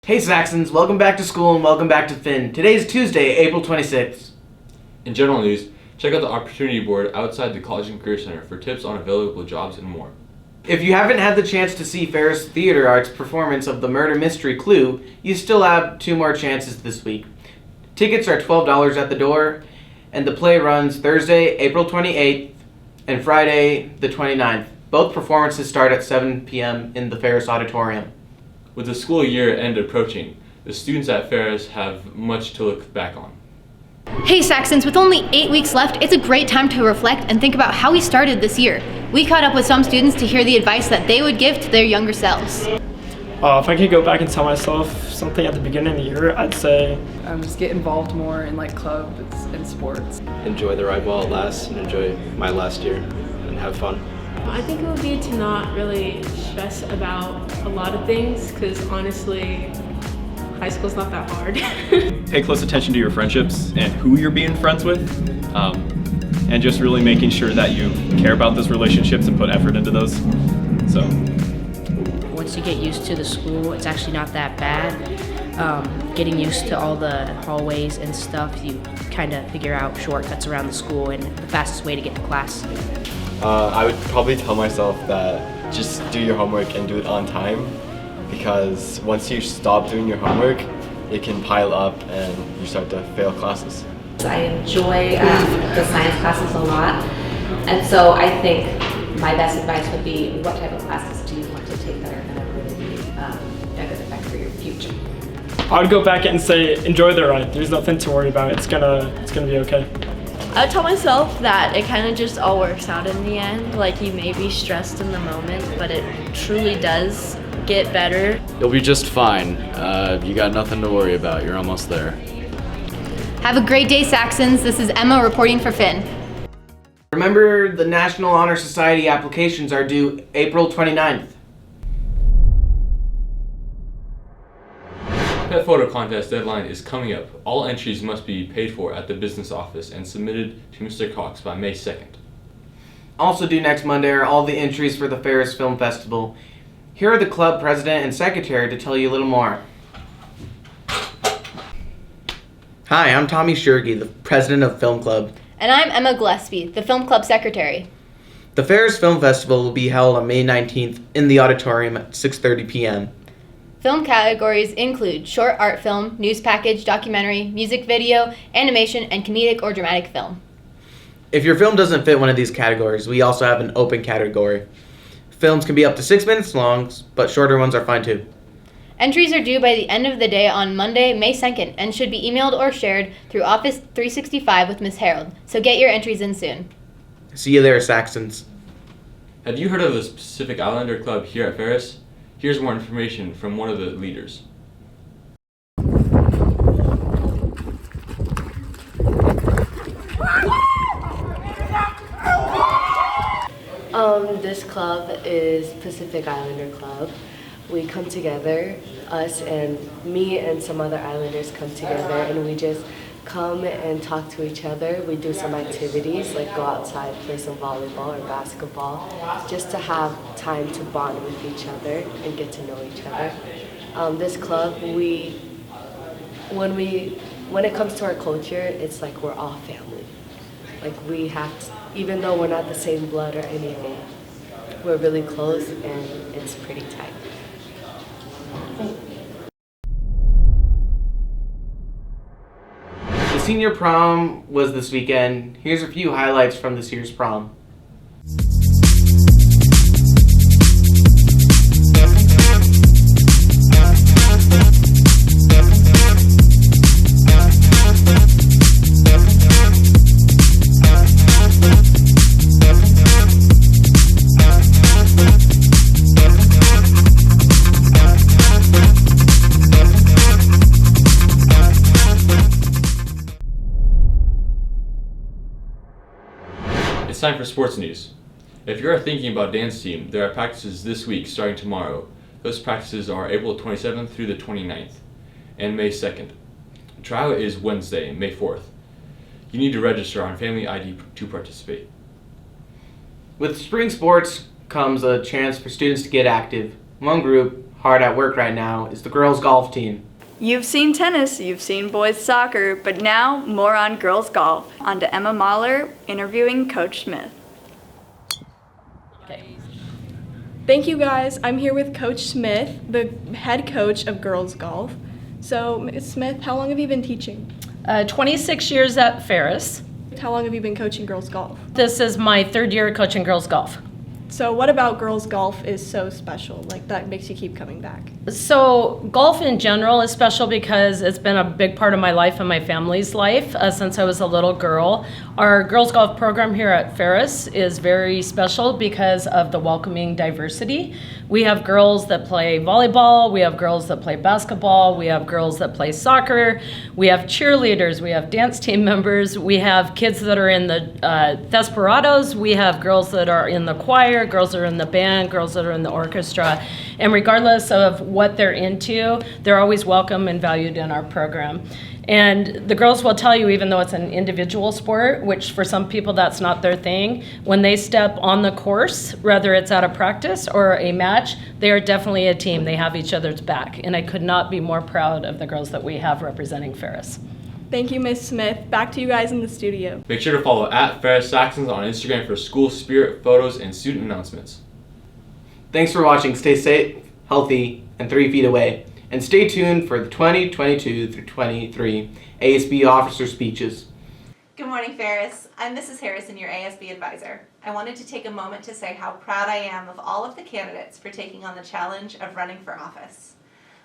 Hey Saxons, welcome back to school and welcome back to Finn. Today is Tuesday, April 26th. In general news, check out the opportunity board outside the College and Career Center for tips on available jobs and more. If you haven't had the chance to see Ferris Theater Art's performance of the murder mystery Clue, you still have 2 more chances this week. Tickets are $12 at the door, and the play runs Thursday, April 28th, and Friday, the 29th. Both performances start at 7 p.m. in the Ferris Auditorium. With the school year end approaching, the students at Ferris have much to look back on. Hey Saxons, with only 8 weeks left, it's a great time to reflect and think about how we started this year. We caught up with some students to hear the advice that they would give to their younger selves. If I could go back and tell myself something at the beginning of the year, I'd say just get involved more in clubs and sports. Enjoy the ride while it lasts and enjoy my last year and have fun. I think it would be to not really stress about a lot of things, because honestly, high school's not that hard. Pay close attention to your friendships and who you're being friends with, and just really making sure that you care about those relationships and put effort into those. So, once you get used to the school, it's actually not that bad. Getting used to all the hallways and stuff, you kind of figure out shortcuts around the school and the fastest way to get to class. I would probably tell myself that just do your homework and do it on time, because once you stop doing your homework, it can pile up and you start to fail classes. I enjoy the science classes a lot, and so I think my best advice would be, what type of classes do you want to take that are going to really be a good effect for your future? I would go back and say enjoy the ride. There's nothing to worry about. It's gonna be okay. I would tell myself that it kind of just all works out in the end. Like, you may be stressed in the moment, but it truly does get better. You'll be just fine. You got nothing to worry about. You're almost there. Have a great day, Saxons. This is Emma reporting for Finn. Remember, the National Honor Society applications are due April 29th. Pet photo contest deadline is coming up. All entries must be paid for at the business office and submitted to Mr. Cox by May 2nd. Also due next Monday are all the entries for the Ferris Film Festival. Here are the club president and secretary to tell you a little more. Hi, I'm Tommy Shurgi, the president of Film Club. And I'm Emma Gillespie, the Film Club secretary. The Ferris Film Festival will be held on May 19th in the auditorium at 6:30 p.m. Film categories include short art film, news package, documentary, music video, animation, and comedic or dramatic film. If your film doesn't fit one of these categories, we also have an open category. Films can be up to 6 minutes long, but shorter ones are fine too. Entries are due by the end of the day on Monday, May 2nd, and should be emailed or shared through Office 365 with Ms. Harold, so get your entries in soon. See you there, Saxons. Have you heard of the Pacific Islander Club here at Ferris? Here's more information from one of the leaders. This club is Pacific Islander Club. We come together, us and me and some other islanders come together, and we just come and talk to each other. We do some activities like go outside, play some volleyball or basketball, just to have time to bond with each other and get to know each other. This club, when it comes to our culture, it's like we're all family. Like, we have to, even though we're not the same blood or anything, we're really close and it's pretty tight. The senior prom was this weekend. Here's a few highlights from this year's prom. It's time for sports news. If you are thinking about dance team, there are practices this week starting tomorrow. Those practices are April 27th through the 29th and May 2nd. Trial is Wednesday, May 4th. You need to register on Family ID to participate. With spring sports comes a chance for students to get active. One group, hard at work right now is the girls' golf team. You've seen tennis, you've seen boys soccer, but now more on girls golf. On to Emma Mahler interviewing Coach Smith. Thank you guys. I'm here with Coach Smith, the head coach of girls golf. So Ms. Smith, how long have you been teaching? 26 years at Ferris. How long have you been coaching girls golf? This is my third year coaching girls golf. So what about girls golf is so special, like that makes you keep coming back? So golf in general is special because it's been a big part of my life and my family's life since I was a little girl. Our girls golf program here at Ferris is very special because of the welcoming diversity. We have girls that play volleyball, we have girls that play basketball, we have girls that play soccer, we have cheerleaders, we have dance team members, we have kids that are in the Desperados, we have girls that are in the choir, girls that are in the band, girls that are in the orchestra. And regardless of what they're into, they're always welcome and valued in our program. And the girls will tell you, even though it's an individual sport, which for some people that's not their thing, when they step on the course, whether it's at a practice or a match, they are definitely a team. They have each other's back. And I could not be more proud of the girls that we have representing Ferris. Thank you, Ms. Smith. Back to you guys in the studio. Make sure to follow at Ferris Saxons on Instagram for school spirit photos and student announcements. Thanks for watching. Stay safe, healthy, and 3 feet away. And stay tuned for the 2022 through 23 ASB officer speeches. Good morning, Ferris. I'm Mrs. Harrison, your ASB advisor. I wanted to take a moment to say how proud I am of all of the candidates for taking on the challenge of running for office.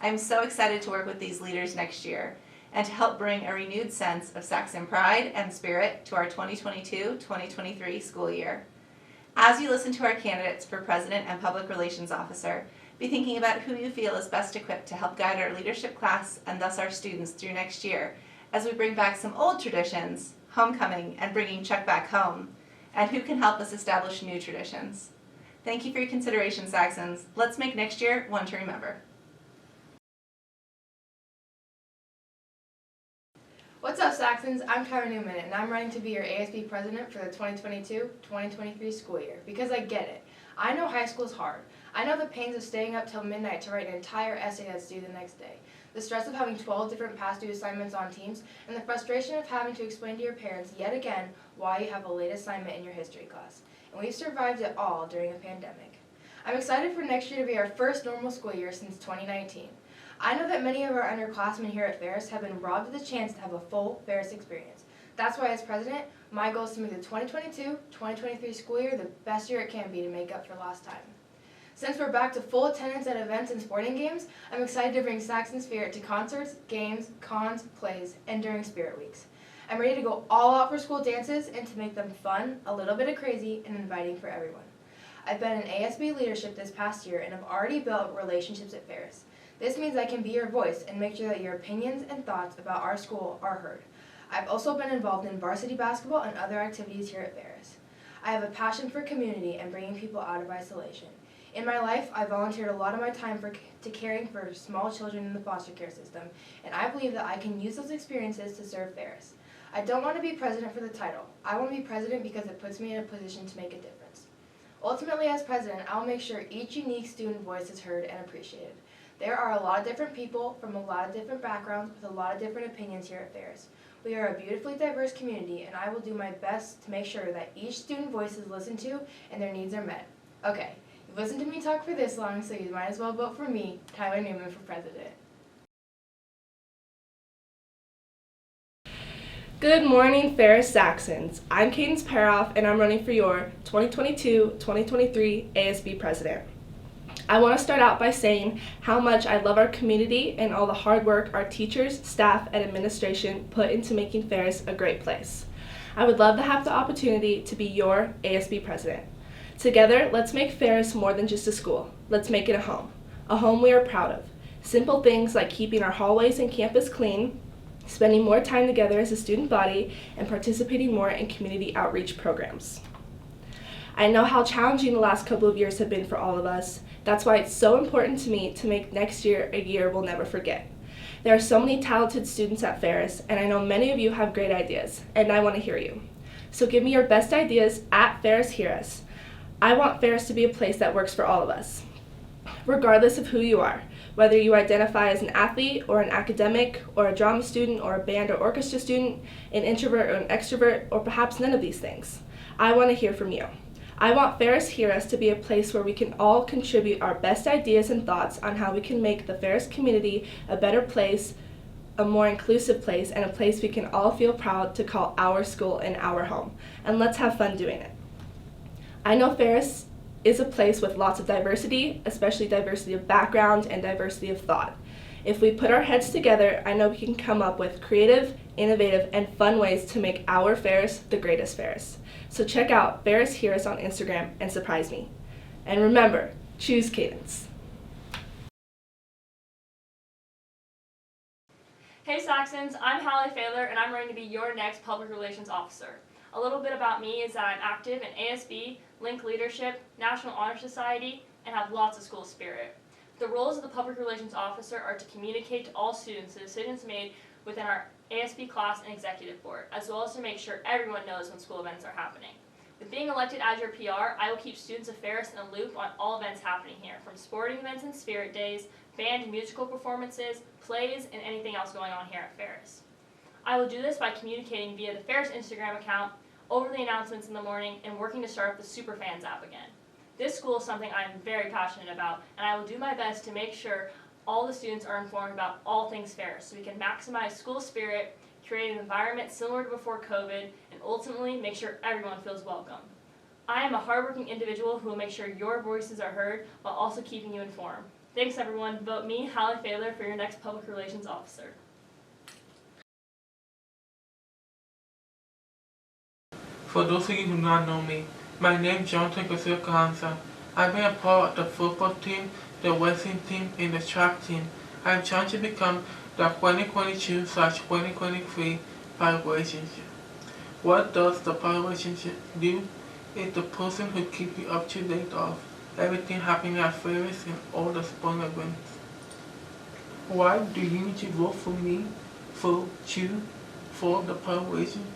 I'm so excited to work with these leaders next year and to help bring a renewed sense of Saxon pride and spirit to our 2022-2023 school year. As you listen to our candidates for President and Public Relations Officer, be thinking about who you feel is best equipped to help guide our leadership class and thus our students through next year as we bring back some old traditions, homecoming and bringing Chuck back home, and who can help us establish new traditions. Thank you for your consideration, Saxons. Let's make next year one to remember. What's up, Saxons? I'm Tyler Newman, and I'm running to be your ASB president for the 2022-2023 school year because I get it. I know high school is hard. I know the pains of staying up till midnight to write an entire essay that's due the next day, the stress of having 12 different past due assignments on teams, and the frustration of having to explain to your parents yet again why you have a late assignment in your history class. And we've survived it all during a pandemic. I'm excited for next year to be our first normal school year since 2019. I know that many of our underclassmen here at Ferris have been robbed of the chance to have a full Ferris experience. That's why as president, my goal is to make the 2022-2023 school year the best year it can be to make up for lost time. Since we're back to full attendance at events and sporting games, I'm excited to bring Saxon Spirit to concerts, games, cons, plays, and during Spirit Weeks. I'm ready to go all out for school dances and to make them fun, a little bit of crazy, and inviting for everyone. I've been in ASB leadership this past year and have already built relationships at Ferris. This means I can be your voice and make sure that your opinions and thoughts about our school are heard. I've also been involved in varsity basketball and other activities here at Ferris. I have a passion for community and bringing people out of isolation. In my life, I volunteered a lot of my time to caring for small children in the foster care system, and I believe that I can use those experiences to serve Ferris. I don't want to be president for the title. I want to be president because it puts me in a position to make a difference. Ultimately, as president, I'll make sure each unique student voice is heard and appreciated. There are a lot of different people from a lot of different backgrounds with a lot of different opinions here at Ferris. We are a beautifully diverse community, and I will do my best to make sure that each student voice is listened to and their needs are met. Okay. Listen to me talk for this long, so you might as well vote for me, Tyler Newman, for president. Good morning, Ferris Saxons. I'm Cadence Paroff, and I'm running for your 2022-2023 ASB president. I want to start out by saying how much I love our community and all the hard work our teachers, staff, and administration put into making Ferris a great place. I would love to have the opportunity to be your ASB president. Together, let's make Ferris more than just a school. Let's make it a home we are proud of. Simple things like keeping our hallways and campus clean, spending more time together as a student body, and participating more in community outreach programs. I know how challenging the last couple of years have been for all of us. That's why it's so important to me to make next year a year we'll never forget. There are so many talented students at Ferris, and I know many of you have great ideas, and I want to hear you. So give me your best ideas at Ferris Hear Us. I want Ferris to be a place that works for all of us. regardless of who you are, whether you identify as an athlete or an academic or a drama student or a band or orchestra student, an introvert or an extrovert, or perhaps none of these things. I want to hear from you. I want Ferris Hear Us to be a place where we can all contribute our best ideas and thoughts on how we can make the Ferris community a better place, a more inclusive place, and a place we can all feel proud to call our school and our home. And let's have fun doing it. I know Ferris is a place with lots of diversity, especially diversity of background and diversity of thought. If we put our heads together, I know we can come up with creative, innovative, and fun ways to make our Ferris the greatest Ferris. So check out Ferris Hear Us on Instagram and surprise me. And remember, choose cadence. Hey Saxons, I'm Hallie Failer and I'm running to be your next Public Relations Officer. A little bit about me is that I'm active in ASB, Link Leadership, National Honor Society, and have lots of school spirit. The roles of the Public Relations Officer are to communicate to all students the decisions made within our ASB class and executive board, as well as to make sure everyone knows when school events are happening. With being elected as your PR, I will keep students of Ferris in a loop on all events happening here, from sporting events and spirit days, band and musical performances, plays, and anything else going on here at Ferris. I will do this by communicating via the Ferris Instagram account, over the announcements in the morning, and working to start up the Superfans app again. This school is something I am very passionate about, and I will do my best to make sure all the students are informed about all things Ferris so we can maximize school spirit, create an environment similar to before COVID, and ultimately make sure everyone feels welcome. I am a hardworking individual who will make sure your voices are heard while also keeping you informed. Thanks everyone. Vote me, Hallie Failer, for your next Public Relations Officer. For those of you who do not know me, my name is Jonathan Garcia Carranza. I've been a part of the football team, the wrestling team, and the track team. I'm trying to become the 2022/2023 Pilot Relationship. What does the Pilot Relationship do? It's the person who keeps you up to date of everything happening at Ferris and all the sporting events. Why do you need to vote for me for the Pilot Relationship?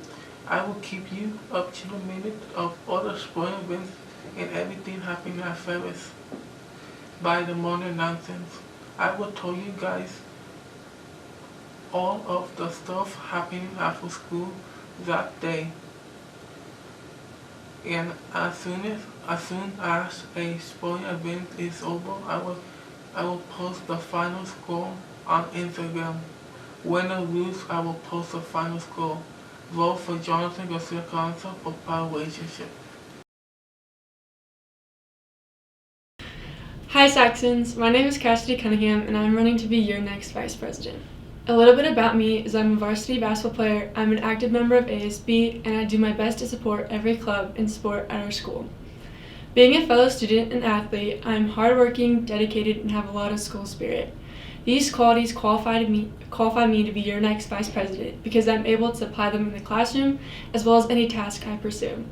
I will keep you up to the minute of all the sporting events and everything happening at Ferris. By the morning announcements, I will tell you guys all of the stuff happening after school that day. And as soon as a sporting event is over, I will post the final score on Instagram. When I lose, I will post the final score. Vote for Jonathan Garcia Carranza for Pilot Relationship. Hi Saxons, my name is Cassidy Cunningham and I'm running to be your next Vice President. A little bit about me is I'm a varsity basketball player, I'm an active member of ASB, and I do my best to support every club and sport at our school. Being a fellow student and athlete, I'm hardworking, dedicated, and have a lot of school spirit. These qualities qualify me to be your next Vice President because I'm able to apply them in the classroom as well as any task I pursue.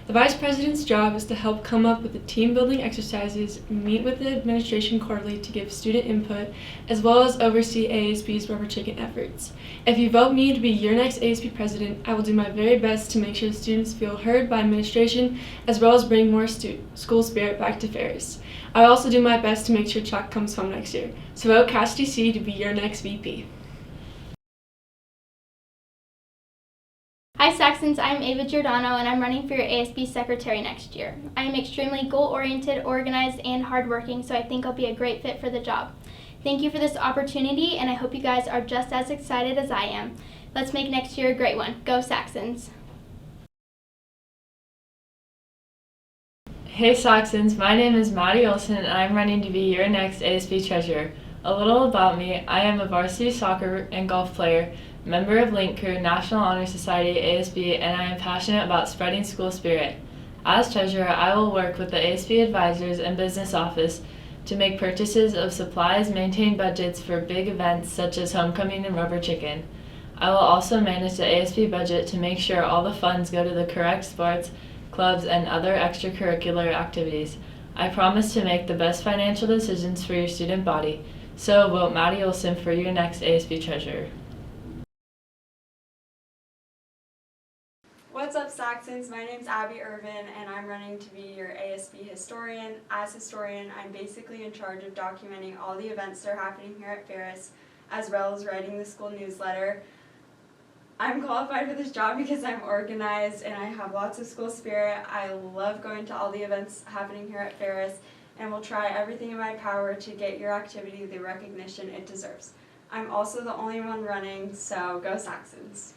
The Vice President's job is to help come up with the team-building exercises, meet with the administration quarterly to give student input, as well as oversee ASB's rubber chicken efforts. If you vote me to be your next ASB President, I will do my very best to make sure students feel heard by administration, as well as bring more school spirit back to Ferris. I will also do my best to make sure Chuck comes home next year. So vote Cassidy C to be your next VP. Hi Saxons, I'm Ava Giordano and I'm running for your ASB Secretary next year. I am extremely goal-oriented, organized, and hardworking, so I think I'll be a great fit for the job. Thank you for this opportunity, and I hope you guys are just as excited as I am. Let's make next year a great one. Go Saxons! Hey Saxons, my name is Maddie Olson and I'm running to be your next ASB Treasurer. A little about me, I am a varsity soccer and golf player, member of Link Crew, National Honor Society, ASB, and I am passionate about spreading school spirit. As treasurer, I will work with the ASB advisors and business office to make purchases of supplies, maintain budgets for big events such as homecoming and rubber chicken. I will also manage the ASB budget to make sure all the funds go to the correct sports, clubs, and other extracurricular activities. I promise to make the best financial decisions for your student body, so vote Maddie Olson for your next ASB treasurer. What's up, Saxons? My name's Abby Irvin and I'm running to be your ASB historian. As historian, I'm basically in charge of documenting all the events that are happening here at Ferris, as well as writing the school newsletter. I'm qualified for this job because I'm organized and I have lots of school spirit. I love going to all the events happening here at Ferris and will try everything in my power to get your activity the recognition it deserves. I'm also the only one running, so go Saxons.